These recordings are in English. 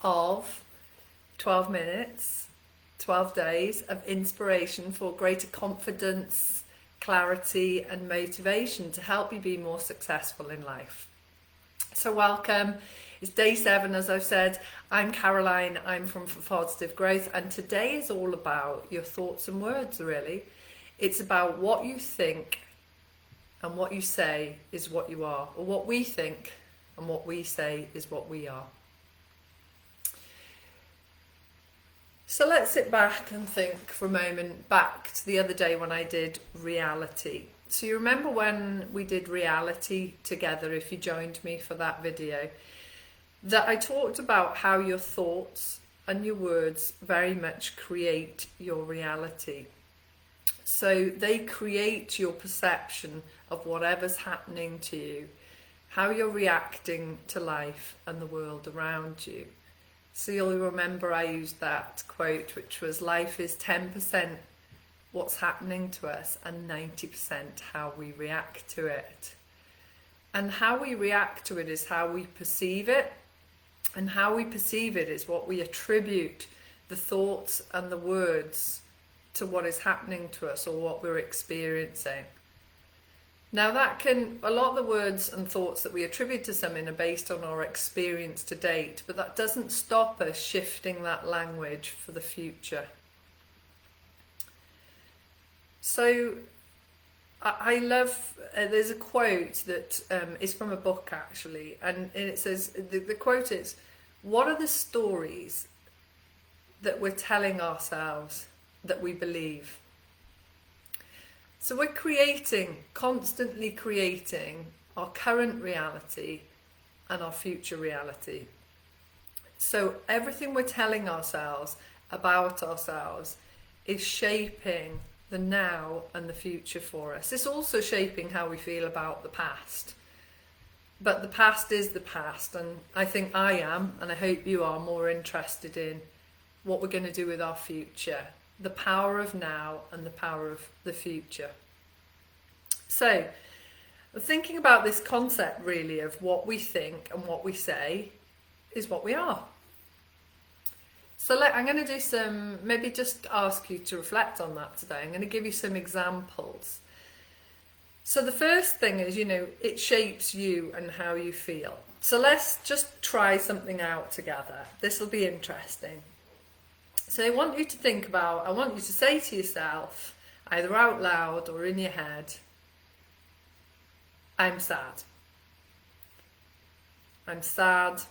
of 12 minutes, 12 days of inspiration for greater confidence, clarity and motivation to help you be more successful in life. So welcome. It's day 7, as I've said. I'm Caroline, I'm from For Positive Growth, and today is all about your thoughts and words, really. It's about what you think and what you say is what you are, or what we think and what we say is what we are. So let's sit back and think for a moment back to the other day when I did reality. So you remember when we did reality together, if you joined me for that video, that I talked about how your thoughts and your words very much create your reality. So they create your perception of whatever's happening to you, how you're reacting to life and the world around you. So you'll remember I used that quote, which was, life is 10% what's happening to us and 90% how we react to it. And how we react to it is how we perceive it, and how we perceive it is what we attribute the thoughts and the words to what is happening to us or what we're experiencing. Now a lot of the words and thoughts that we attribute to something are based on our experience to date, but that doesn't stop us shifting that language for the future. So I love, there's a quote that is from a book actually, and it says, the quote is, what are the stories that we're telling ourselves that we believe? So we're constantly creating our current reality and our future reality. So everything we're telling ourselves about ourselves is shaping the now and the future for us. It's also shaping how we feel about the past. But the past is the past, and I think I am, and I hope you are, more interested in what we're going to do with our future, the power of now and the power of the future. So, thinking about this concept really of what we think and what we say is what we are. So I'm going to do maybe just ask you to reflect on that today. I'm going to give you some examples. So the first thing is, it shapes you and how you feel. So let's just try something out together. This will be interesting. So I want you to say to yourself, either out loud or in your head, I'm sad. I'm sad.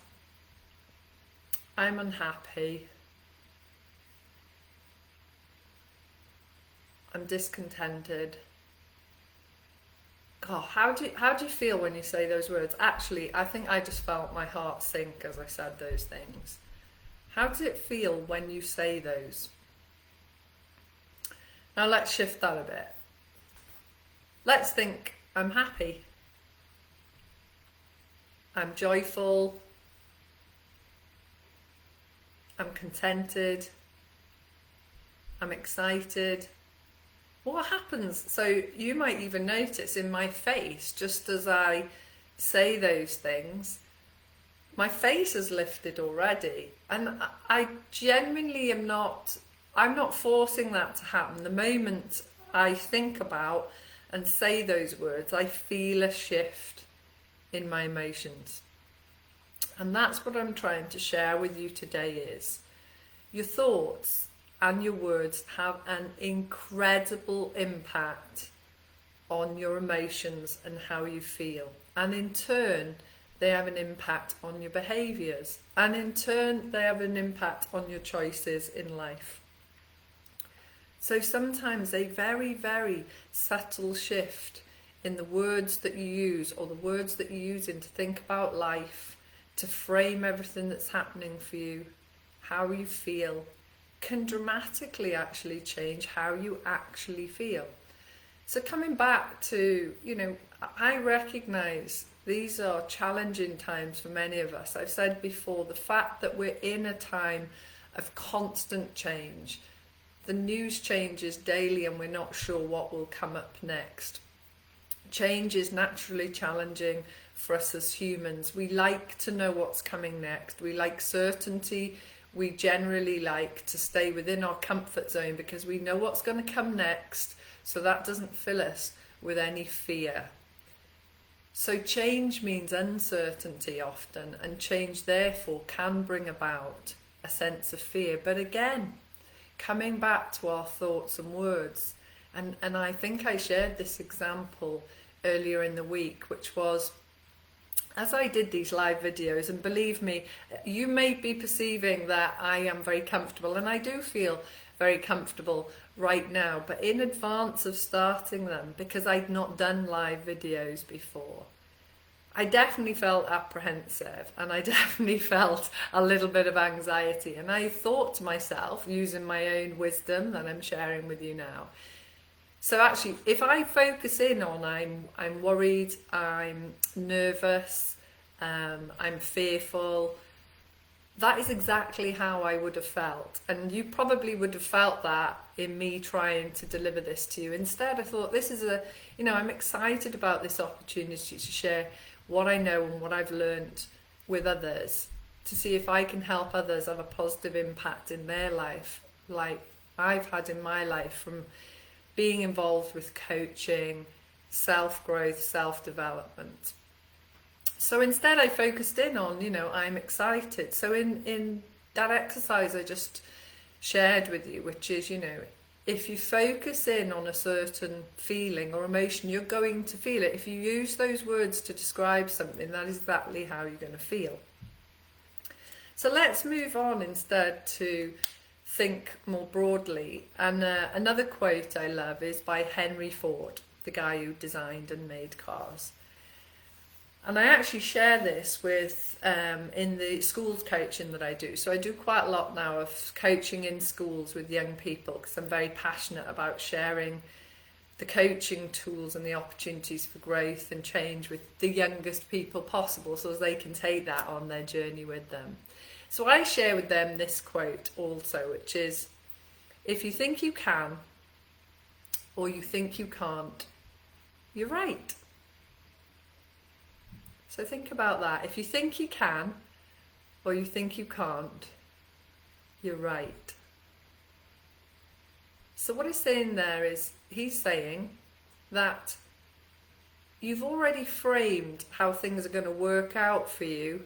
I'm unhappy. I'm discontented. God, how do you feel when you say those words? Actually, I think I just felt my heart sink as I said those things. How does it feel when you say those? Now let's shift that a bit. Let's think, I'm happy. I'm joyful. I'm contented. I'm excited. What happens? So you might even notice in my face, just as I say those things, my face has lifted already. And I genuinely I'm not forcing that to happen. The moment I think about and say those words, I feel a shift in my emotions. And that's what I'm trying to share with you today is, your thoughts and your words have an incredible impact on your emotions and how you feel. And in turn, they have an impact on your behaviours. And in turn, they have an impact on your choices in life. So sometimes a very, very subtle shift in the words that you use, or the words that you're using to think about life, to frame everything that's happening for you, how you feel, can dramatically actually change how you actually feel. So coming back to, I recognise these are challenging times for many of us. I've said before, the fact that we're in a time of constant change. The news changes daily and we're not sure what will come up next. Change is naturally challenging for us as humans. We like to know what's coming next. We like certainty. We generally like to stay within our comfort zone because we know what's going to come next, so that doesn't fill us with any fear. So change means uncertainty often, and change therefore can bring about a sense of fear. But again, coming back to our thoughts and words, and I think I shared this example earlier in the week, which was, as I did these live videos, and believe me, you may be perceiving that I am very comfortable, and I do feel very comfortable right now, but in advance of starting them, because I'd not done live videos before, I definitely felt apprehensive, and I definitely felt a little bit of anxiety, and I thought to myself, using my own wisdom that I'm sharing with you now, so actually, if I focus in on I'm worried, I'm nervous, I'm fearful, that is exactly how I would have felt. And you probably would have felt that in me trying to deliver this to you. Instead, I thought this is I'm excited about this opportunity to share what I know and what I've learned with others, to see if I can help others have a positive impact in their life, like I've had in my life from being involved with coaching, self-growth, self-development. So instead I focused in on, I'm excited. So in that exercise I just shared with you, which is, if you focus in on a certain feeling or emotion, you're going to feel it. If you use those words to describe something, that is exactly how you're going to feel. So let's move on instead to think more broadly. And another quote I love is by Henry Ford, the guy who designed and made cars. And I actually share this with in the schools coaching that I do. So I do quite a lot now of coaching in schools with young people, because I'm very passionate about sharing the coaching tools and the opportunities for growth and change with the youngest people possible, so as they can take that on their journey with them. So I share with them this quote also, which is, if you think you can or you think you can't, you're right. So think about that. If you think you can or you think you can't, you're right. So what he's saying there is, he's saying that you've already framed how things are going to work out for you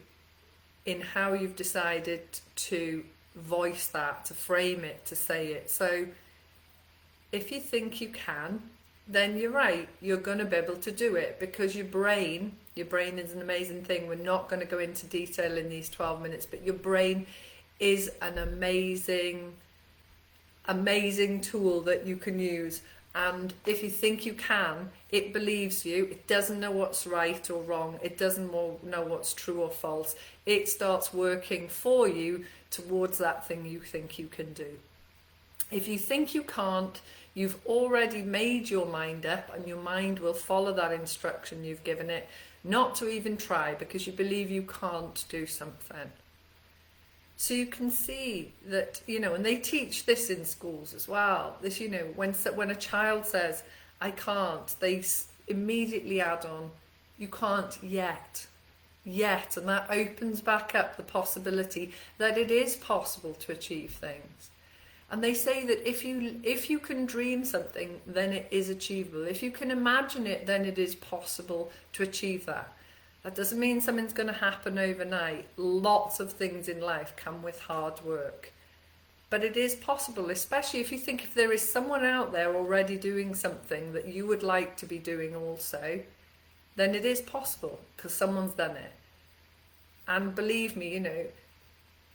in how you've decided to voice that, to frame it, to say it. So if you think you can, then you're right, you're going to be able to do it, because your brain is an amazing thing. We're not going to go into detail in these 12 minutes, but your brain is an amazing tool that you can use. And if you think you can, it believes you. It doesn't know what's right or wrong. It doesn't know what's true or false. It starts working for you towards that thing you think you can do. If you think you can't, you've already made your mind up, and your mind will follow that instruction you've given it not to even try, because you believe you can't do something. So you can see that, and they teach this in schools as well. This, when a child says, I can't, they immediately add on, you can't yet. And that opens back up the possibility that it is possible to achieve things. And they say that if you can dream something, then it is achievable. If you can imagine it, then it is possible to achieve that. That doesn't mean something's going to happen overnight. Lots of things in life come with hard work. But it is possible, especially if you think if there is someone out there already doing something that you would like to be doing also, then it is possible, because someone's done it. And believe me,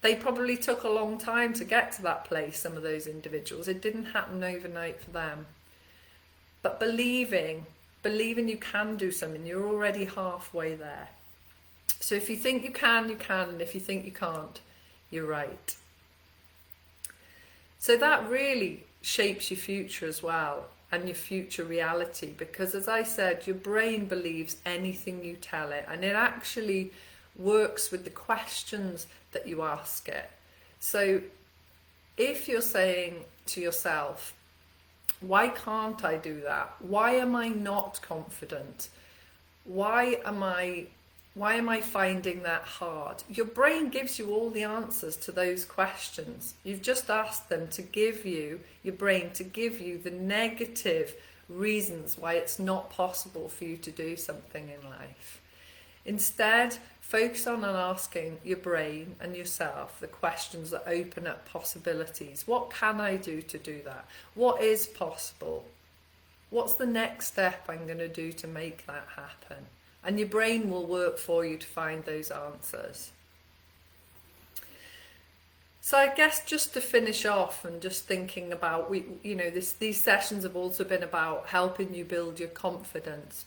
they probably took a long time to get to that place, some of those individuals. It didn't happen overnight for them. But believing you can do something, you're already halfway there. So if you think you can, and if you think you can't, you're right. So that really shapes your future as well, and your future reality, because as I said, your brain believes anything you tell it, and it actually works with the questions that you ask it. So if you're saying to yourself, why can't I do that? Why am I not confident? Why am I Why am I finding that hard? Your brain gives you all the answers to those questions. You've just asked them to give you, your brain to give you the negative reasons why it's not possible for you to do something in life. Instead, focus on asking your brain and yourself the questions that open up possibilities. What can I do to do that? What is possible? What's the next step I'm going to do to make that happen? And your brain will work for you to find those answers. So I guess just to finish off and just thinking about, these sessions have also been about helping you build your confidence.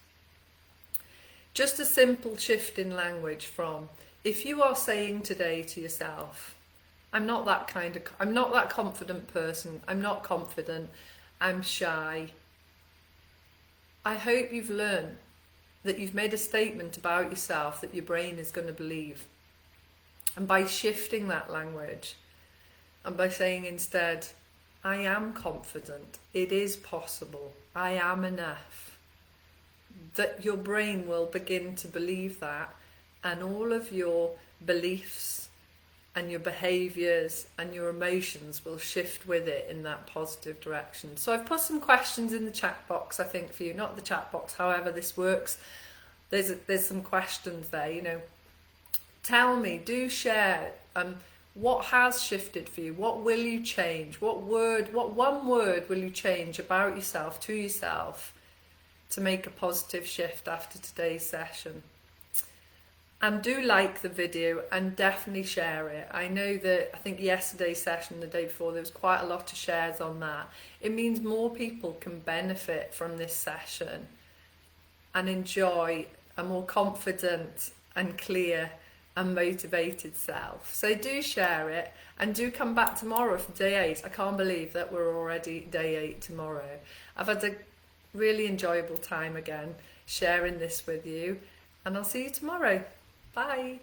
Just a simple shift in language from, if you are saying today to yourself, I'm not that confident person, I'm not confident, I'm shy. I hope you've learned that you've made a statement about yourself that your brain is going to believe. And by shifting that language and by saying instead, I am confident, it is possible, I am enough, that your brain will begin to believe that, and all of your beliefs and your behaviours and your emotions will shift with it in that positive direction. So I've put some questions in the chat box, I think, for you, not the chat box, however this works. There's some questions there, Tell me, do share, what has shifted for you? What will you change? What one word will you change about yourself, to yourself, to make a positive shift after today's session? And do like the video and definitely share it. I know that, I think yesterday's session, the day before, there was quite a lot of shares on that. It means more people can benefit from this session and enjoy a more confident and clear and motivated self. So do share it, and do come back tomorrow for day 8. I can't believe that we're already day 8 tomorrow. I've had a really enjoyable time again sharing this with you, and I'll see you tomorrow. Bye.